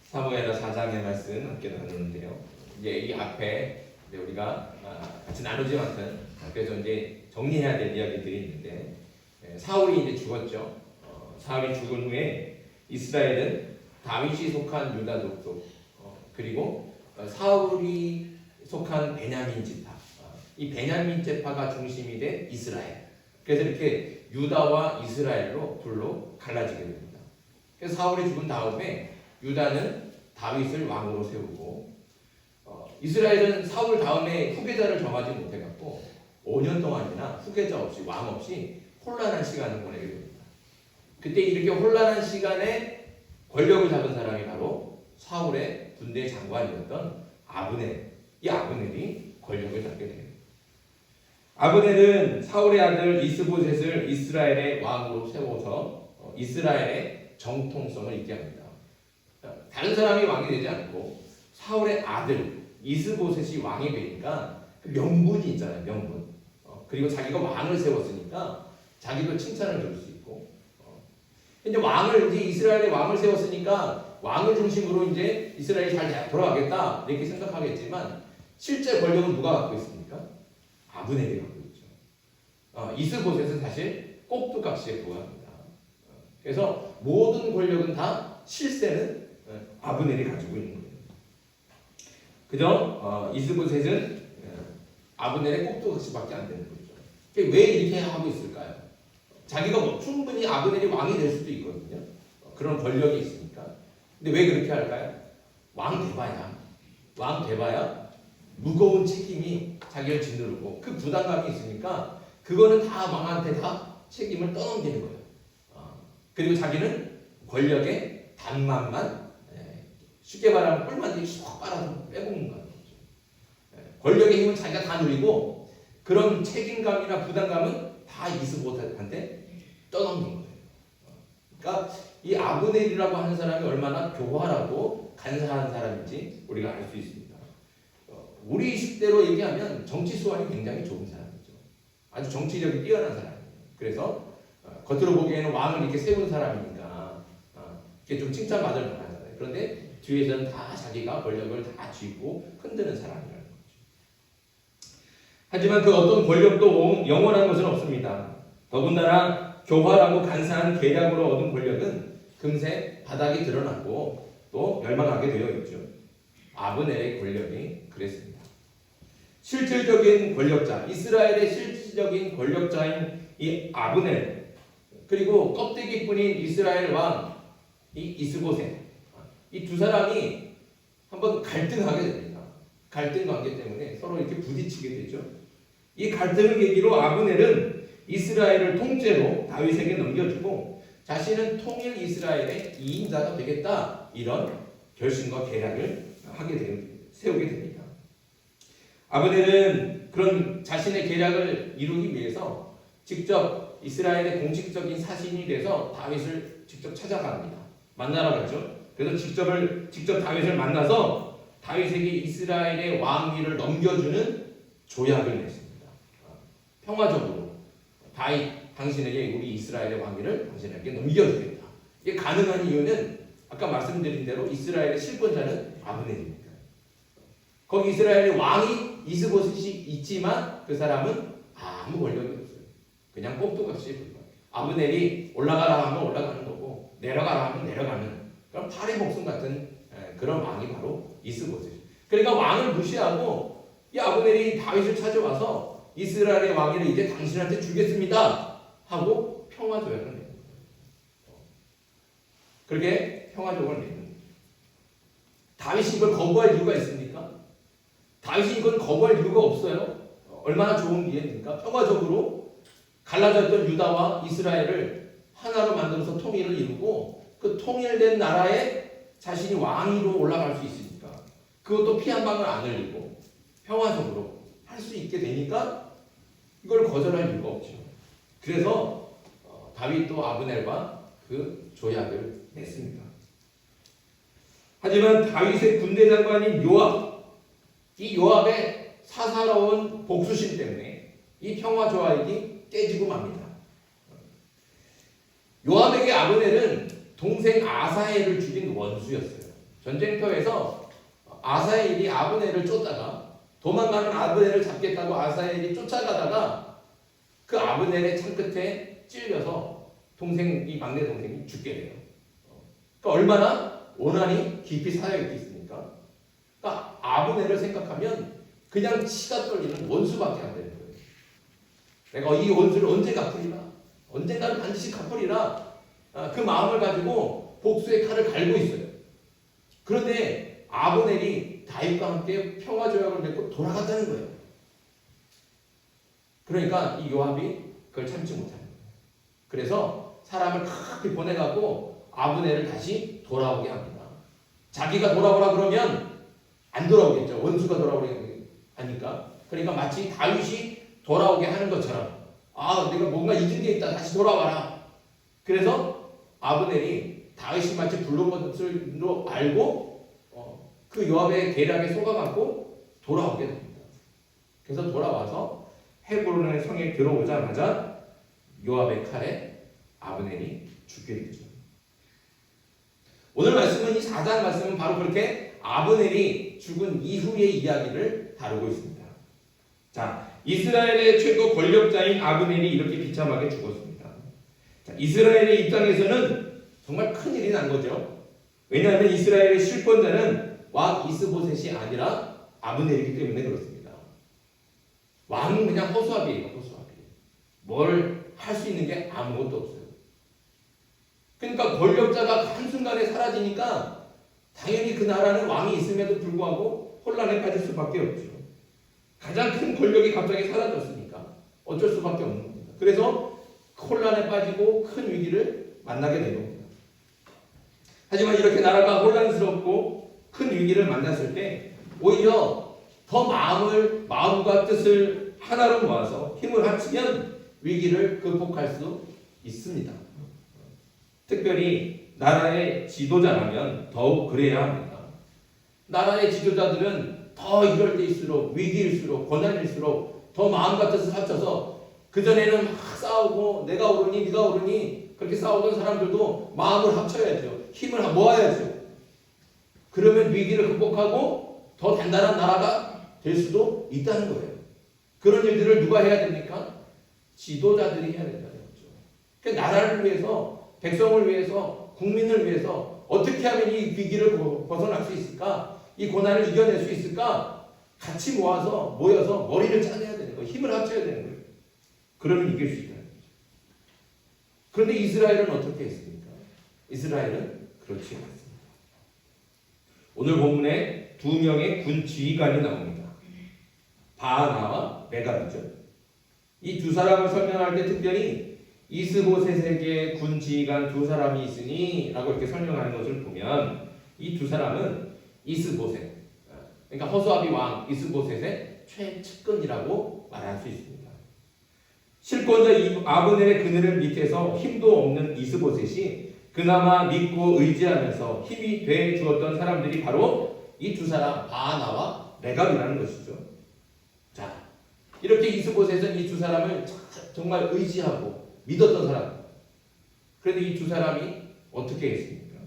사무엘하 4장의 말씀 함께 나누는데요. 이제 이 앞에 이제 우리가 같이 나누지만은 그래서 이제 정리해야 될 이야기들이 있는데, 사울이 이제 죽었죠. 사울이 죽은 후에 이스라엘은 다윗이 속한 유다 족속, 그리고 사울이 속한 베냐민 지파, 이 베냐민 지파가 중심이 된 이스라엘. 그래서 이렇게 유다와 이스라엘로 둘로 갈라지게 됩니다. 그래서 사울이 죽은 다음에 유다는 다윗을 왕으로 세우고, 이스라엘은 사울 다음에 후계자를 정하지 못해갖고 5년 동안이나 후계자 없이 왕 없이 혼란한 시간을 보내게 됩니다. 그때 이렇게 혼란한 시간에 권력을 잡은 사람이 바로 사울의 군대 장관이었던 아브넬. 이 아브넬이 권력을 잡게 됩니다. 아브넬은 사울의 아들 이스보셋을 이스라엘의 왕으로 세워서 이스라엘의 정통성을 있게 합니다. 다른 사람이 왕이 되지 않고 사울의 아들 이스보셋이 왕이 되니까 그 명분이 있잖아요. 명분. 그리고 자기가 왕을 세웠으니까 자기도 칭찬을 줄 수 있고, 이제 왕을 이제 이스라엘의 왕을 세웠으니까 왕을 중심으로 이제 이스라엘이 잘 돌아가겠다 이렇게 생각하겠지만 실제 권력은 누가 갖고 있습니까? 아브넬이 갖고 있죠. 이스보셋은 사실 꼭두각시에 불과합니다. 그래서 모든 권력은 다 실세는 아브넬이 가지고 있는 거예요. 그죠? 이스보셋은 아브넬의 꼭두각시밖에 안 되는 거죠. 왜 이렇게 하고 있을까요? 자기가 뭐 충분히 아브넬이 왕이 될 수도 있거든요. 그런 권력이 있으니까. 근데 왜 그렇게 할까요? 왕 돼봐야 무거운 책임이 자기를 짓누르고 그 부담감이 있으니까 그거는 다 왕한테 다 책임을 떠넘기는 거예요. 그리고 자기는 권력의 단맛만, 쉽게 말하면 꿀만 쏙 빨아서 빼먹는 거예요. 권력의 힘은 자기가 다 누리고 그런 책임감이나 부담감은 다 이스보셋한테 떠넘긴 거예요. 그러니까 이 아브넬이라고 하는 사람이 얼마나 교활하고 간사한 사람인지 우리가 알 수 있습니다. 우리 식대로 얘기하면 정치 수완이 굉장히 좋은 사람이죠. 아주 정치력이 뛰어난 사람이에요. 그래서 겉으로 보기에는 왕을 이렇게 세운 사람이니까 이렇게 좀 칭찬받을 만하잖아요. 그런데 뒤에서는 다 자기가 권력을 다 쥐고 흔드는 사람이라는 거죠. 하지만 그 어떤 권력도 영원한 것은 없습니다. 더군다나 교활하고 간사한 계략으로 얻은 권력은 금세 바닥이 드러나고 또 멸망하게 되어 있죠. 아브넬의 권력이 그랬습니다. 실질적인 권력자, 이스라엘의 실질적인 권력자인 이 아브넬, 그리고 껍데기뿐인 이스라엘 왕 이 이스보셋, 이 두 사람이 한번 갈등하게 됩니다. 갈등 관계 때문에 서로 이렇게 부딪히게 되죠. 이 갈등을 계기로 아브넬은 이스라엘을 통째로 다윗에게 넘겨주고 자신은 통일 이스라엘의 2인자가 되겠다, 이런 결심과 계략을 세우게 됩니다. 아브넬은 그런 자신의 계략을 이루기 위해서 직접 이스라엘의 공식적인 사신이 돼서 다윗을 직접 찾아갑니다. 만나러 갔죠. 그래서 직접 다윗을 만나서 다윗에게 이스라엘의 왕위를 넘겨주는 조약을 냈습니다. 평화적으로 다윗, 당신에게 우리 이스라엘의 왕위를 당신에게 넘겨주겠다. 이게 가능한 이유는 아까 말씀드린 대로 이스라엘의 실권자는 아브넬입니다. 거기 이스라엘의 왕이 이스보셋이 있지만 그 사람은 아무 권력이 없어요. 그냥 꼭두각시에 불과해요. 아브넬이 올라가라 하면 올라가는 거고 내려가라 하면 내려가는, 그럼 파리 목숨 같은 그런 왕이 바로 이스보셋. 그러니까 왕을 무시하고 이 아브넬이 다윗을 찾아와서 이스라엘의 왕위를 이제 당신한테 주겠습니다 하고 평화조약을 내는 거예요. 그렇게 평화조약을 내는 거예요. 다윗이 이걸 거부할 이유가 있습니까? 다윗이 이건 거부할 이유가 없어요. 얼마나 좋은 기회입니까? 평화적으로 갈라졌던 유다와 이스라엘을 하나로 만들어서 통일을 이루고 그 통일된 나라에 자신이 왕위로 올라갈 수 있으니까, 그것도 피 한 방울 안 흘리고 평화적으로 할 수 있게 되니까 이걸 거절할 이유가 없죠. 그래서 다윗도 아브넬과 그 조약을 맺습니다. 하지만 다윗의 군대 장관인 요압, 이 요압의 사사로운 복수심 때문에 이 평화 조약이 깨지고 맙니다. 요압에게 아브넬은 동생 아사헬을 죽인 원수였어요. 전쟁터에서 아사엘이 아브넬을 쫓다가 도망가는 아브넬을 잡겠다고 아사엘이 쫓아가다가 그 아브넬의 창끝에 찔려서 이 막내 동생이 죽게 돼요. 그러니까 얼마나 원한이 깊이 쌓여 있겠습니까? 그러니까 아브넬을 생각하면 그냥 치가 떨리는 원수밖에 안 되는 거예요. 내가 이 원수를 언제 갚으리라? 언젠가는 반드시 갚으리라. 그 마음을 가지고 복수의 칼을 갈고 있어요. 그런데 아브넬이 다윗과 함께 평화조약을 맺고 돌아갔다는 거예요. 그러니까 이 요압이 그걸 참지 못하는 거예요. 그래서 사람을 크게 보내갖고 아브넬을 다시 돌아오게 합니다. 자기가 돌아오라 그러면 안 돌아오겠죠. 원수가 돌아오게 하니까. 그러니까 마치 다윗이 돌아오게 하는 것처럼 내가 뭔가 잊은 게 있다. 다시 돌아와라. 그래서 아브넬이 다윗이 마치 불러온 것을 알고 그 요압의 계략에 속아갖고 돌아오게 됩니다. 그래서 돌아와서 헤브론의 성에 들어오자마자 요압의 칼에 아브넬이 죽게 되죠. 오늘 말씀은 이 4장 말씀은 바로 그렇게 아브넬이 죽은 이후의 이야기를 다루고 있습니다. 자, 이스라엘의 최고 권력자인 아브넬이 이렇게 비참하게 죽었습니다. 자, 이스라엘의 입장에서는 정말 큰일이 난 거죠. 왜냐하면 이스라엘의 실권자는 왕 이스보셋이 아니라 아브넬이기 때문에 그렇습니다. 왕은 그냥 허수아비예요. 허수아비. 뭘 할 수 있는 게 아무것도 없어요. 그러니까 권력자가 한순간에 사라지니까 당연히 그 나라는 왕이 있음에도 불구하고 혼란에 빠질 수밖에 없죠. 가장 큰 권력이 갑자기 사라졌으니까 어쩔 수밖에 없는 겁니다. 그래서 혼란에 빠지고 큰 위기를 만나게 된 겁니다. 하지만 이렇게 나라가 혼란스럽고 큰 위기를 만났을 때 오히려 더 마음과 뜻을 하나로 모아서 힘을 합치면 위기를 극복할 수 있습니다. 특별히 나라의 지도자라면 더욱 그래야 합니다. 나라의 지도자들은 더 이럴 때일수록 위기일수록 고난일수록 더 마음과 뜻을 합쳐서 그전에는 막 싸우고 내가 오르니 네가 오르니 그렇게 싸우던 사람들도 마음을 합쳐야죠. 힘을 모아야죠. 그러면 위기를 극복하고 더 단단한 나라가 될 수도 있다는 거예요. 그런 일들을 누가 해야 됩니까? 지도자들이 해야 된다는 거죠. 그러니까 나라를 위해서, 백성을 위해서, 국민을 위해서 어떻게 하면 이 위기를 벗어날 수 있을까? 이 고난을 이겨낼 수 있을까? 같이 모여서 머리를 짜내야 되는 거예요. 힘을 합쳐야 되는 거예요. 그러면 이길 수 있다는 거죠. 그런데 이스라엘은 어떻게 했습니까? 이스라엘은 그렇지 않습니다. 오늘 본문에 두 명의 군 지휘관이 나옵니다. 바하나와 레갑이죠. 이 두 사람을 설명할 때 특별히 이스보셋에게 군 지휘관 두 사람이 있으니 라고 이렇게 설명하는 것을 보면 이 두 사람은 이스보셋, 그러니까 허수아비 왕 이스보셋의 최측근이라고 말할 수 있습니다. 실권자 아브넬의 그늘을 밑에서 힘도 없는 이스보셋이 그나마 믿고 의지하면서 힘이 돼 주었던 사람들이 바로 이 두 사람 바하나와 레갑이라는 것이죠. 자, 이렇게 이스보셋은 이 두 사람을 정말 의지하고 믿었던 사람. 그런데 이 두 사람이 어떻게 했습니까?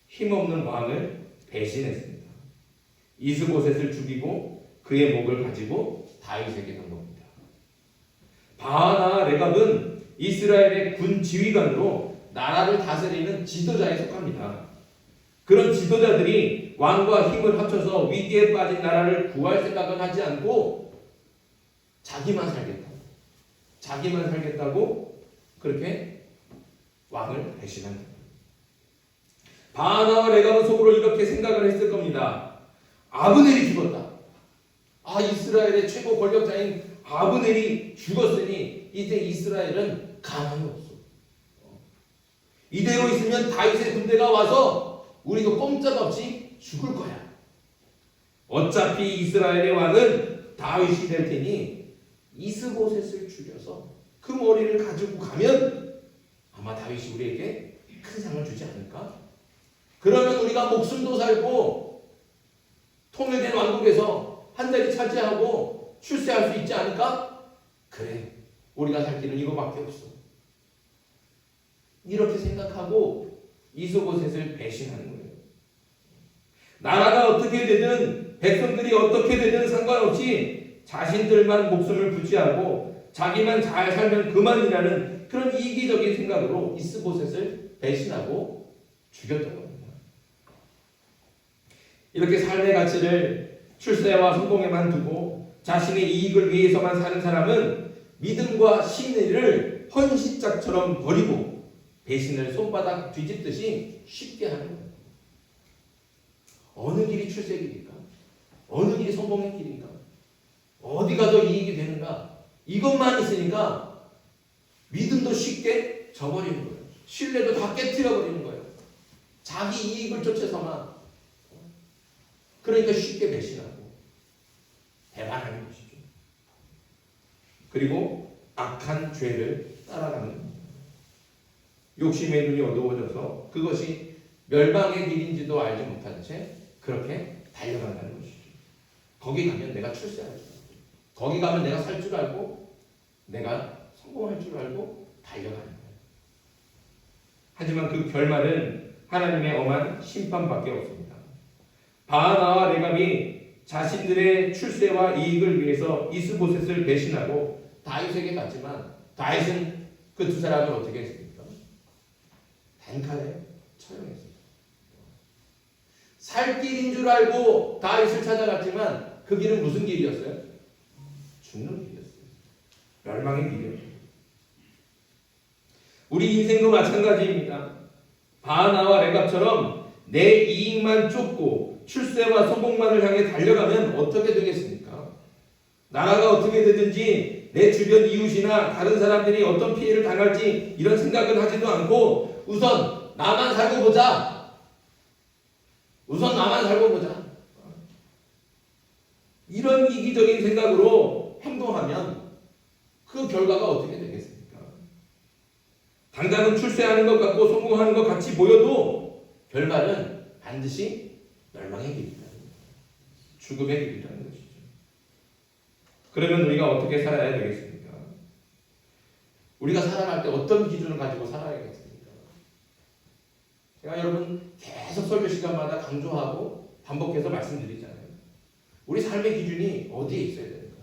힘없는 왕을 배신했습니다. 이스보셋을 죽이고 그의 목을 가지고 다윗에게 간 겁니다. 바하나 레갑은 이스라엘의 군 지휘관으로 나라를 다스리는 지도자에 속합니다. 그런 지도자들이 왕과 힘을 합쳐서 위기에 빠진 나라를 구할 생각은 하지 않고 자기만 살겠다고 그렇게 왕을 배신한다. 바하나와 레갑은 속으로 이렇게 생각을 했을 겁니다. 아브넬이 죽었다. 이스라엘의 최고 권력자인 아브넬이 죽었으니 이제 이스라엘은 가망이 없어. 이대로 있으면 다윗의 군대가 와서 우리도 꼼짝없이 죽을 거야. 어차피 이스라엘의 왕은 다윗이 될 테니 이스보셋을 죽여서 그 머리를 가지고 가면 아마 다윗이 우리에게 큰 상을 주지 않을까? 그러면 우리가 목숨도 살고 통일된 왕국에서 한 자리 차지하고 출세할 수 있지 않을까? 그래, 우리가 살 길은 이거밖에 없어. 이렇게 생각하고 이스보셋을 배신하는 거예요. 나라가 어떻게 되든 백성들이 어떻게 되든 상관없이 자신들만 목숨을 부지하고 자기만 잘 살면 그만이라는 그런 이기적인 생각으로 이스보셋을 배신하고 죽였던 겁니다. 이렇게 삶의 가치를 출세와 성공에만 두고 자신의 이익을 위해서만 사는 사람은 믿음과 신의를 헌신짝처럼 버리고 배신을 손바닥 뒤집듯이 쉽게 하는 거예요. 어느 길이 출세의 길일까? 어느 길이 성공의 길인가? 어디가 더 이익이 되는가? 이것만 있으니까 믿음도 쉽게 져버리는 거예요. 신뢰도 다 깨트려버리는 거예요. 자기 이익을 쫓아서만. 그러니까 쉽게 배신하고 배반하는 것이죠. 그리고 악한 죄를 따라가는 겁니다. 욕심의 눈이 어두워져서 그것이 멸망의 길인지도 알지 못한 채 그렇게 달려간다는 것이죠. 거기 가면 내가 출세할 줄 알고, 거기 가면 내가 살 줄 알고, 내가 성공할 줄 알고 달려가는 거예요. 하지만 그 결말은 하나님의 엄한 심판밖에 없습니다. 바하나와 레갑이 자신들의 출세와 이익을 위해서 이스보셋을 배신하고 다윗에게 갔지만 다윗은 그 두 사람을 어떻게 했습니까? 단칼에 처형했습니다. 살 길인 줄 알고 다윗을 찾아갔지만 그 길은 무슨 길이었어요? 죽는 길이었어요. 멸망의 길이었어요. 우리 인생도 마찬가지입니다. 바하나와 레갑처럼 내 이익만 쫓고 출세와 성공만을 향해 달려가면 어떻게 되겠습니까? 나라가 어떻게 되든지 내 주변 이웃이나 다른 사람들이 어떤 피해를 당할지 이런 생각을 하지도 않고 우선 나만 살고 보자. 우선 나만 살고 보자. 이런 이기적인 생각으로 행동하면 그 결과가 어떻게 되겠습니까? 당장은 출세하는 것 같고 성공하는 것 같이 보여도 결말은 반드시 멸망의 길이라는 거예요. 죽음의 길이라는 것이죠. 그러면 우리가 어떻게 살아야 되겠습니까? 우리가 살아갈 때 어떤 기준을 가지고 살아야겠습니까? 제가 여러분 계속 설교 시간마다 강조하고 반복해서 말씀드리잖아요. 우리 삶의 기준이 어디에 있어야 됩니까?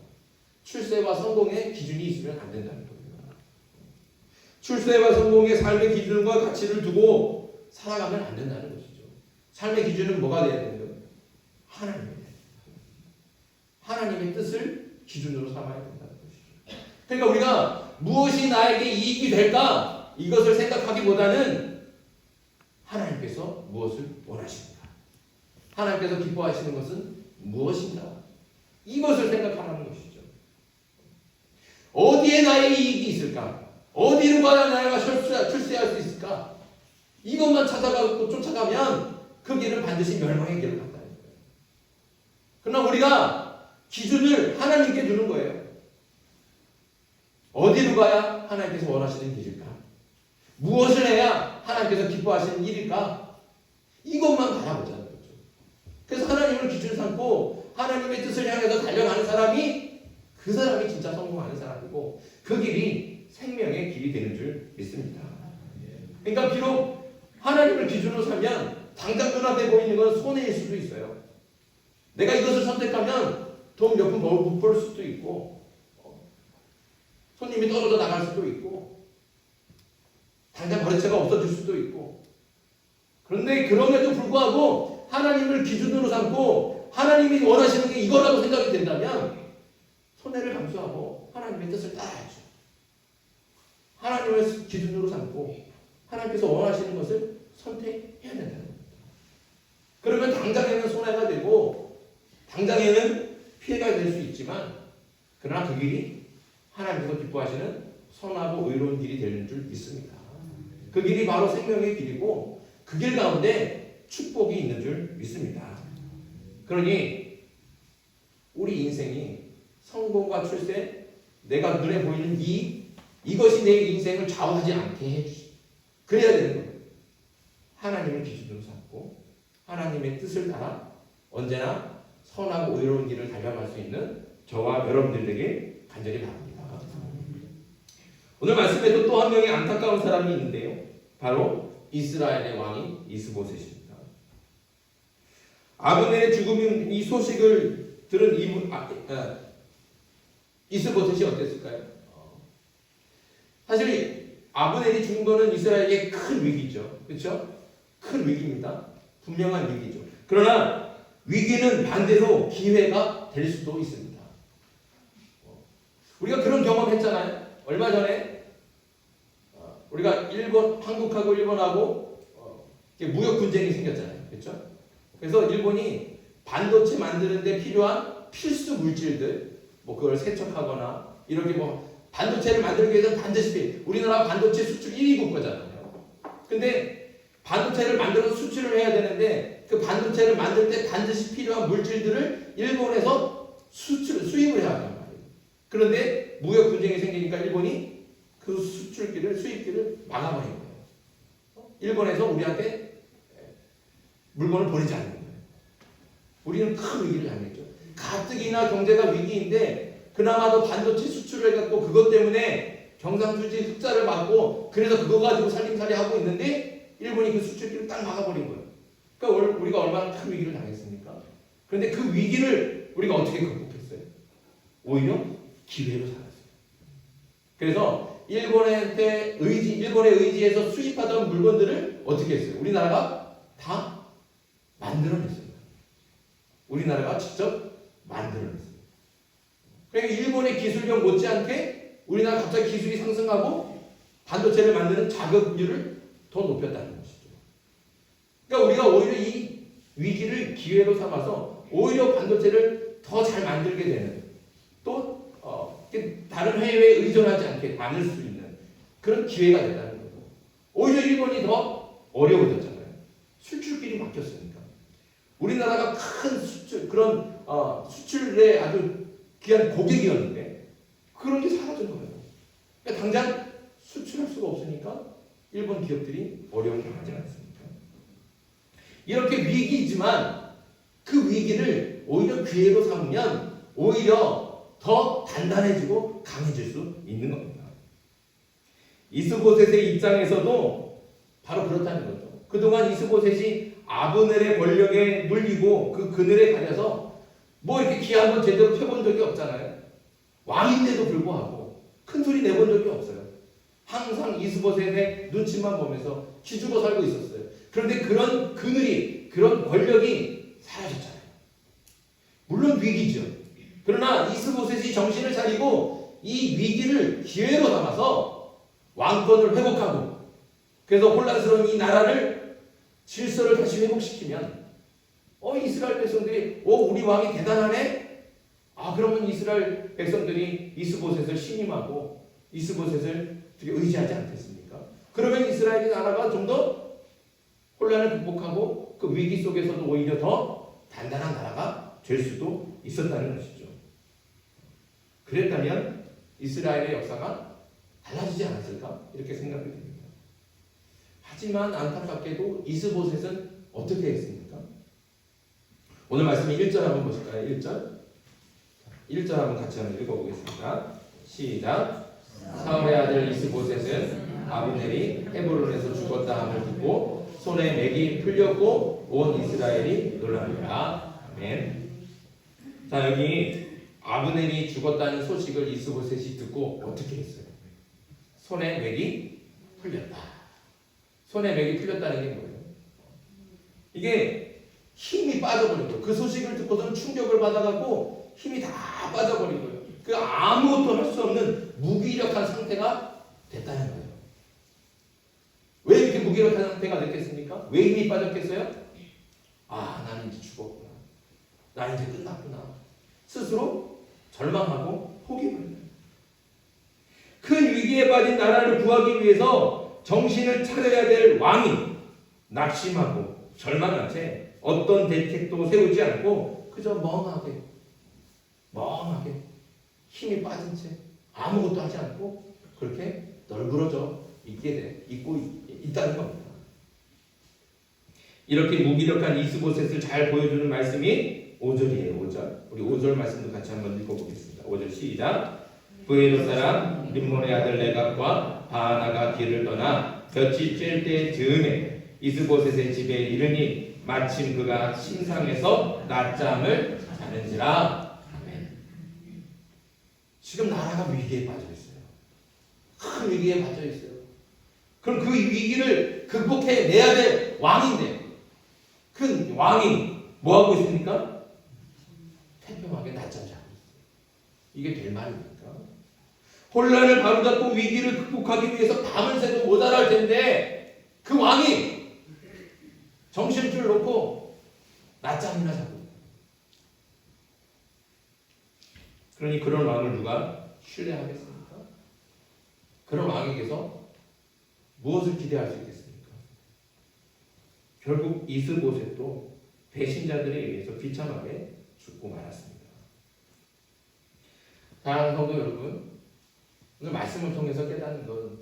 출세와 성공의 기준이 있으면 안 된다는 거예요. 출세와 성공의 삶의 기준과 가치를 두고 살아가면 안 된다는 것이죠. 삶의 기준은 뭐가 돼야 되는 거예요? 하나님의 뜻을 기준으로 삼아야 된다는 것이죠. 그러니까 우리가 무엇이 나에게 이익이 될까? 이것을 생각하기보다는 하나님께서 무엇을 원하시는가? 하나님께서 기뻐하시는 것은 무엇인가? 이것을 생각하는 것이죠. 어디에 나의 이익이 있을까? 어디로 가야 내가 출세할 수 있을까? 이것만 찾아가고 쫓아가면 그 길은 반드시 멸망의 길을 간다는 거예요. 그러나 우리가 기준을 하나님께 두는 거예요. 어디로 가야 하나님께서 원하시는 길일까? 무엇을 해야 하나님께서 기뻐하시는 일일까? 이것만 바라보자는 거죠. 그래서 하나님을 기준 삼고 하나님의 뜻을 향해서 달려가는 사람이 그 사람이 진짜 성공하는 사람이고 그 길이 생명의 길이 되는 줄 믿습니다. 그러니까 비록 하나님을 기준으로 삼면 당장 눈앞에 보이는 건 손해일 수도 있어요. 내가 이것을 선택하면 돈 몇 푼 못 벌 수도 있고 손님이 떨어져 나갈 수도 있고 당장 거래처가 없어질 수도 있고 그런데 그럼에도 불구하고 하나님을 기준으로 삼고 하나님이 원하시는 게 이거라고 생각이 된다면 손해를 감수하고 하나님의 뜻을 따라야죠. 하나님을 기준으로 삼고 하나님께서 원하시는 것을 선택해야 된다는 겁니다. 그러면 당장에는 손해가 되고 당장에는 피해가 될 수 있지만 그러나 그 길이 하나님께서 기뻐하시는 선하고 의로운 길이 되는 줄 믿습니다. 그 길이 바로 생명의 길이고 그 길 가운데 축복이 있는 줄 믿습니다. 그러니 우리 인생이 성공과 출세, 내가 눈에 보이는 이것이 내 인생을 좌우하지 않게 해주시. 그래야 되는 거예요. 하나님을 기준으로 삼고 하나님의 뜻을 따라 언제나 선하고 의로운 길을 달려갈 수 있는 저와 여러분들에게 간절히 바랍니다. 오늘 말씀에도 또 한 명의 안타까운 사람이 있는데요. 바로 이스라엘의 왕인 이스보셋입니다. 아브넬의 죽음 이 소식을 들은 이스보셋이 어땠을까요? 사실 아브넬이 죽은 거는 이스라엘에게 큰 위기죠. 그렇죠? 큰 위기입니다. 분명한 위기죠. 그러나 위기는 반대로 기회가 될 수도 있습니다. 우리가 그런 경험했잖아요. 얼마 전에 우리가 한국하고 일본하고 무역 분쟁이 생겼잖아요. 그렇죠? 그래서 일본이 반도체 만드는 데 필요한 필수 물질들, 그걸 세척하거나 이렇게 반도체를 만들기 위해서는 반드시 우리나라 반도체 수출 1위 국가잖아요. 근데 반도체를 만들어서 수출을 해야 되는데 그 반도체를 만들 때 반드시 필요한 물질들을 일본에서 수입을 해야 한단 말이에요. 그런데 무역 분쟁이 생기니까 일본이 그 수입길을 막아버린 거예요. 일본에서 우리한테 물건을 보내지 않는 거예요. 우리는 큰 위기를 당했죠. 가뜩이나 경제가 위기인데 그나마도 반도체 수출을 해갖고 그것 때문에 경상수지 흑자를 받고 그래서 그거 가지고 살림살이 하고 있는데 일본이 그 수출길을 딱 막아버린 거예요. 그러니까 우리가 얼마나 큰 위기를 당했습니까? 그런데 그 위기를 우리가 어떻게 극복했어요? 오히려 기회로 살았어요. 그래서 일본의 의지에서 수입하던 물건들을 어떻게 했어요? 우리나라가 다 만들어냈어요. 우리나라가 직접 만들어냈어요. 그러니까 일본의 기술력 못지않게 우리나라 갑자기 기술이 상승하고 반도체를 만드는 자급률을 더 높였다는 것이죠. 그러니까 우리가 오히려 이 위기를 기회로 삼아서 오히려 반도체를 더 잘 만들게 되는 또 다른 해외에 의존하지 않을 수 있는 그런 기회가 됐다는 거고 오히려 일본이 더 어려워졌잖아요. 수출길이 막혔으니까. 우리나라가 큰 그런 수출의 아주 귀한 고객이었는데 그런 게 사라진 거예요. 그러니까 당장 수출할 수가 없으니까 일본 기업들이 어려움을 당하지 않습니까? 이렇게 위기지만 그 위기를 오히려 기회로 삼으면 오히려 더 단단해지고 강해질 수 있는 겁니다. 이스보셋의 입장에서도 바로 그렇다는 거죠. 그동안 이스보셋이 아브넬의 권력에 눌리고 그 그늘에 가려서 이렇게 기한 건 제대로 펴본 적이 없잖아요. 왕인데도 불구하고 큰 소리 내본 적이 없어요. 항상 이스보셋의 눈치만 보면서 기죽어 살고 있었어요. 그런데 그런 그늘이, 그런 권력이 사라졌잖아요. 물론 위기죠. 그러나 이스보셋이 정신을 차리고 이 위기를 기회로 삼아서 왕권을 회복하고 그래서 혼란스러운 이 나라를 질서를 다시 회복시키면 이스라엘 백성들이 우리 왕이 대단하네? 그러면 이스라엘 백성들이 이스보셋을 신임하고 이스보셋을 되게 의지하지 않겠습니까? 그러면 이스라엘 나라가 좀 더 혼란을 극복하고 그 위기 속에서도 오히려 더 단단한 나라가 될 수도 있었다는 것이죠. 그랬다면 이스라엘의 역사가 달라지지 않았을까? 이렇게 생각이 됩니다. 하지만 안타깝게도 이스보셋은 어떻게 했습니까? 오늘 말씀 1절 한번 보실까요? 1절 한번 같이 한번 읽어보겠습니다. 시작. 사울의 아들 이스보셋은 아브넬이 헤브론에서 죽었다 함을 듣고 손에 맥이 풀렸고 온 이스라엘이 놀랍니다. 아멘. 자, 여기 아브넬이 죽었다는 소식을 이스보셋이 듣고 어떻게 했어요? 손에 맥이 풀렸다. 손에 맥이 풀렸다는 게 뭐예요? 이게 힘이 빠져버린 거예요. 그 소식을 듣고서는 충격을 받아갖고 힘이 다 빠져버린 거예요. 그 아무것도 할 수 없는 무기력한 상태가 됐다는 거예요. 왜 이렇게 무기력한 상태가 됐겠습니까? 왜 힘이 빠졌겠어요? 나는 이제 죽었구나. 나 이제 끝났구나. 스스로 절망하고 포기합니다. 큰 위기에 빠진 나라를 구하기 위해서 정신을 차려야 될 왕이 낙심하고 절망한 채 어떤 대책도 세우지 않고 그저 멍하게 힘이 빠진 채 아무것도 하지 않고 그렇게 널브러져 있고 있다는 겁니다. 이렇게 무기력한 이스보셋을 잘 보여주는 말씀이 5절이에요. 5절. 우리 5절 말씀도 같이 한번 읽어보겠습니다. 5절 시작. 부에롯 사람 림몬의 아들 레갑과 바하나가 길을 떠나 볕이 쬐을 때 즈음에 이스보셋의 집에 이르니 마침 그가 침상에서 낮잠을 자는지라. 아멘. 지금 나라가 위기에 빠져 있어요. 큰 위기에 빠져 있어요. 그럼 그 위기를 극복해내야 될 왕인데 그 왕이 뭐하고 있습니까? 태평하게 낮잠 자고 있어요. 이게 될 말입니까? 혼란을 바로잡고 위기를 극복하기 위해서 밤을 새도 모자랄 텐데 그 왕이 정신줄 놓고 낮잠이나 자고 있어요. 그러니 그런 왕을 누가 신뢰하겠습니까? 그런 왕에게서 무엇을 기대할 수 있겠습니까? 결국 이스보셋도 배신자들에 의해서 비참하게 죽고 말았습니다. 사랑하는 성도 여러분, 오늘 말씀을 통해서 깨닫는 건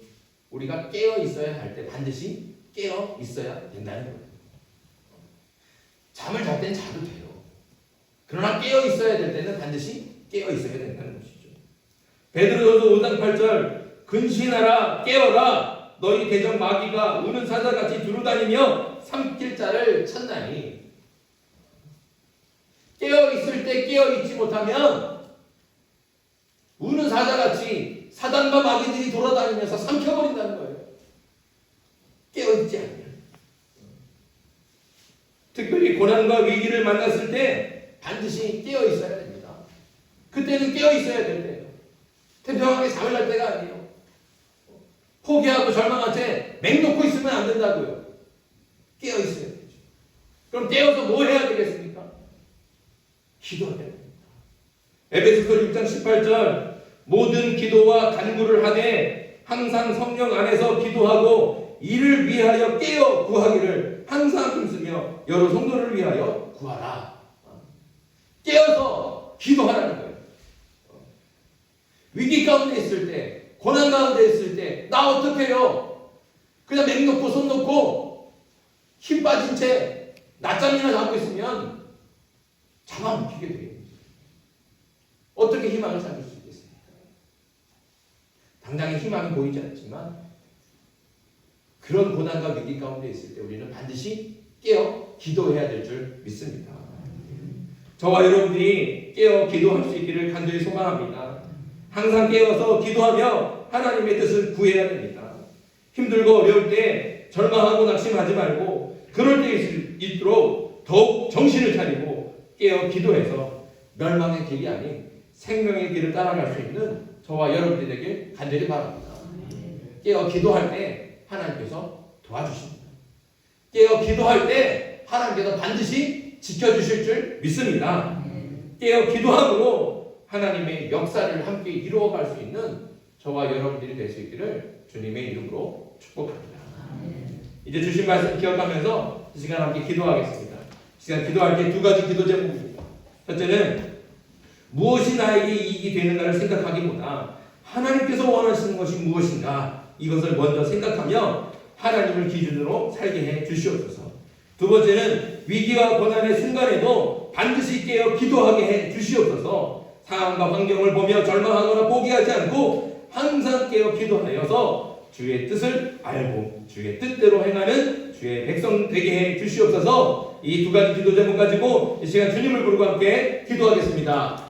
우리가 깨어 있어야 할 때 반드시 깨어 있어야 된다는 거예요. 잠을 잘 때는 자도 돼요. 그러나 깨어 있어야 될 때는 반드시 깨어 있어야 된다는 것이죠. 베드로전서 5장 8절 근신하라 깨어라 너희 대적 마귀가 우는 사자같이 두루다니며 삼킬 자를 찾나니. 깨어 있을 때 깨어 있지 못하면 우는 사자같이 사단과 마귀들이 돌아다니면서 삼켜버린다는 거예요. 깨어 있지 않으면. 특별히 고난과 위기를 만났을 때 반드시 깨어 있어야 됩니다. 그때는 깨어 있어야 될 때예요. 태평하게 잠을 잘 때가 아니에요. 포기하고 절망한 채 맹놓고 있으면 안 된다고요. 깨어 있어야 되죠. 그럼 깨어서 뭐 해야 되겠습니까? 기도해야 됩니다. 에베소서 6장 18절 모든 기도와 간구를 하되 항상 성령 안에서 기도하고 이를 위하여 깨어 구하기를 항상 힘쓰며 여러 성도를 위하여 구하라. 깨어서 기도하라는 거예요. 위기 가운데 있을 때, 고난 가운데 있을 때, 나 어떻게 해요? 그냥 맹 놓고 손 놓고 힘 빠진 채 낮잠이나 자고 있으면 잡아먹히게 돼요. 어떻게 희망을 찾을 수 있겠습니까? 당장의 희망이 보이지 않지만 그런 고난과 위기 가운데 있을 때 우리는 반드시 깨어 기도해야 될 줄 믿습니다. 저와 여러분들이 깨어 기도할 수 있기를 간절히 소망합니다. 항상 깨어서 기도하며 하나님의 뜻을 구해야 됩니다. 힘들고 어려울 때 절망하고 낙심하지 말고 그럴 때 있도록 더욱 정신을 차리고 깨어 기도해서 멸망의 길이 아닌 생명의 길을 따라갈 수 있는 저와 여러분들에게 간절히 바랍니다. 깨어 기도할 때 하나님께서 도와주십니다. 깨어 기도할 때 하나님께서 반드시 지켜주실 줄 믿습니다. 깨어 기도함으로 하나님의 역사를 함께 이루어갈 수 있는 저와 여러분들이 될 수 있기를 주님의 이름으로 축복합니다. 이제 주신 말씀 기억하면서 이 시간 함께 기도하겠습니다. 이 시간 기도할 때 두 가지 기도 제목입니다. 첫째는 무엇이 나에게 이익이 되는가를 생각하기보다 하나님께서 원하시는 것이 무엇인가 이것을 먼저 생각하며 하나님을 기준으로 살게 해 주시옵소서. 두 번째는 위기와 고난의 순간에도 반드시 깨어 기도하게 해 주시옵소서. 상황과 환경을 보며 절망하거나 포기하지 않고 항상 깨어 기도하여서 주의 뜻을 알고 주의 뜻대로 행하는 주의 백성 되게 해 주시옵소서. 이 두 가지 기도 제목 가지고 이 시간 주님을 부르고 함께 기도하겠습니다.